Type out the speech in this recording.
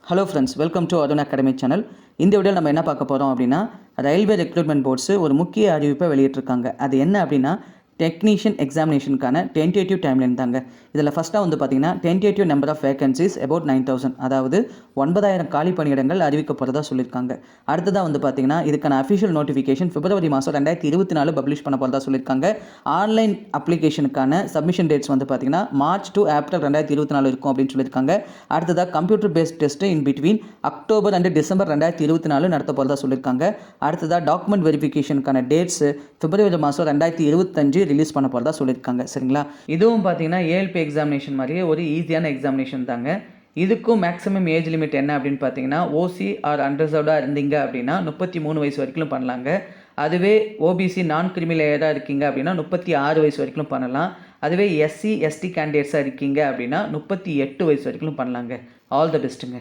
Hello friends, welcome to Arun academy channel. இந்த வீடியோவில் நம்ம என்ன பார்க்க போகிறோம் அப்படின்னா, ரயில்வே ரெக்ரூட்மெண்ட் போர்ட்ஸு ஒரு முக்கிய அறிவிப்பை வெளியிட்டிருக்காங்க. அது என்ன அப்படின்னா, டெக்னீஷியன் எக்ஸாமினேஷனுக்கான டென்டேட்டிவ் டைம்லைன் தாங்க. இதில் ஃபஸ்ட்டாக வந்து பார்த்தீங்கன்னா, tentative number of vacancies about 9,000, அதாவது 9,000 காலி பணியிடங்கள் அறிவிக்கப்படுறதா சொல்லியிருக்காங்க. அடுத்ததாக வந்து பார்த்தீங்கன்னா, இதுக்கான அஃபிஷியல் நோட்டிஃபிகேஷன் பிப்ரவரி மாதம் 2024 பப்ளிஷ் பண்ண போகிறதா சொல்லியிருக்காங்க. ஆன்லைன் அப்ளிகேஷனுக்கான சப்மிஷன் டேட்ஸ் வந்து பார்த்தீங்கன்னா மார்ச் டு ஏப்ரல் 2024 இருக்கும் அப்படின்னு சொல்லியிருக்காங்க. அடுத்ததாக computer based test in between October and December 2024 நடத்த போகிறதா சொல்லியிருக்காங்க. அடுத்ததாக டாக்குமெண்ட் வெரிஃபிகேஷனுக்கான டேட்ஸு பிப்ரவரி மாதம் 2025 ரிலீஸ் பண்ண போகிறதா சொல்லியிருக்காங்க. சரிங்களா? இதுவும் பார்த்தீங்கன்னா ஏஎல்பி எக்ஸாமினேஷன் மாதிரியே ஒரு ஈஸியான எக்ஸாமினேஷன் தாங்க. இதுக்கும் மேக்ஸிமம் ஏஜ் லிமிட் என்ன அப்படின்னு பார்த்தீங்கன்னா, ஓசி ஆர் அன்ரிசர்வ்டாக இருந்தீங்க அப்படின்னா 33 வயசு வரைக்கும் பண்ணலாங்க. அதுவே ஓபிசி நான் கிரிமி லேயராக இருக்கீங்க அப்படின்னா 36 வயசு வரைக்கும் பண்ணலாம். அதுவே எஸ்சி எஸ்டி கேண்டிடேட்ஸாக இருக்கீங்க அப்படின்னா 38 வயசு வரைக்கும் பண்ணலாங்க. All the பெஸ்ட்டுங்க.